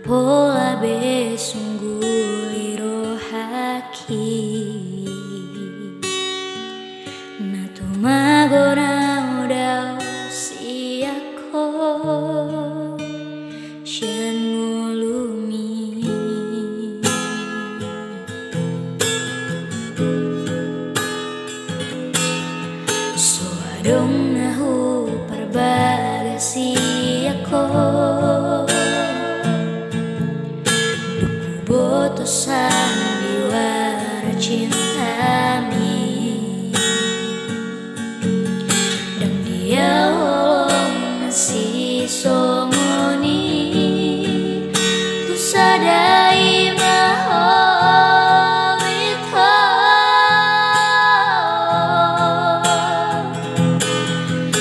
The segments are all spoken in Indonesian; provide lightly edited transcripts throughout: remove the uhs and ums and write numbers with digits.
Pola be sungguh liro haki na tu magora udao siako sian ngulumi so adong nahu perbagasi ako botosan diwara cintami dan dia holong nasi somoni tu sadai mahowito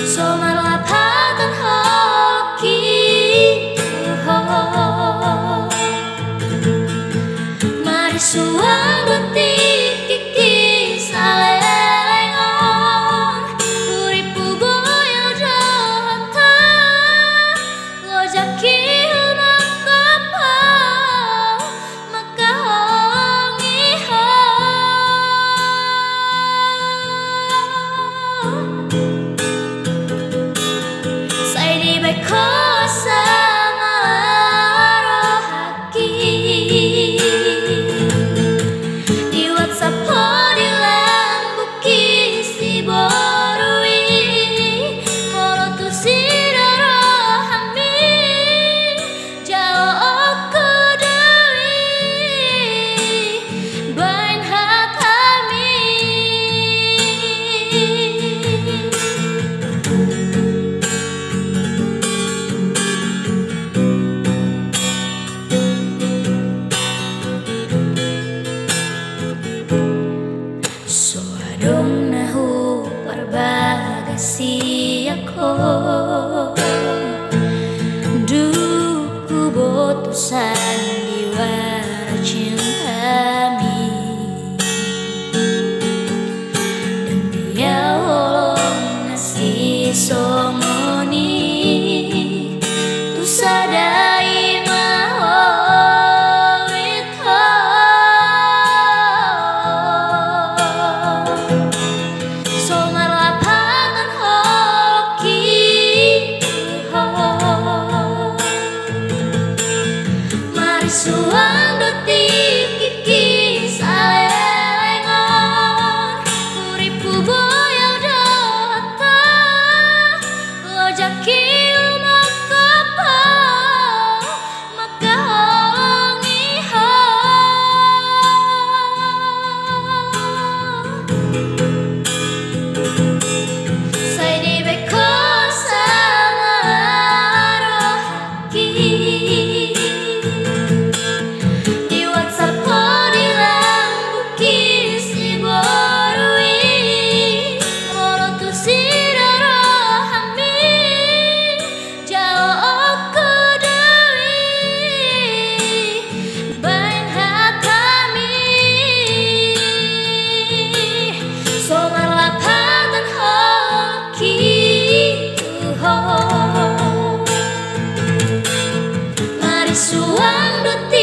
somar lapatan hoki suang detik kiki salelengon uripu boyo jota lojaki makapa maka hongiho sai di bekosa dong nahu perbagasi ako duku botosan diwara cintami dan dia holong nasi somoni tu sadai suang detik kiki salelengon uripu boyo dota lojaki makapa maka hongiho sai di bekosa marohaki suang detik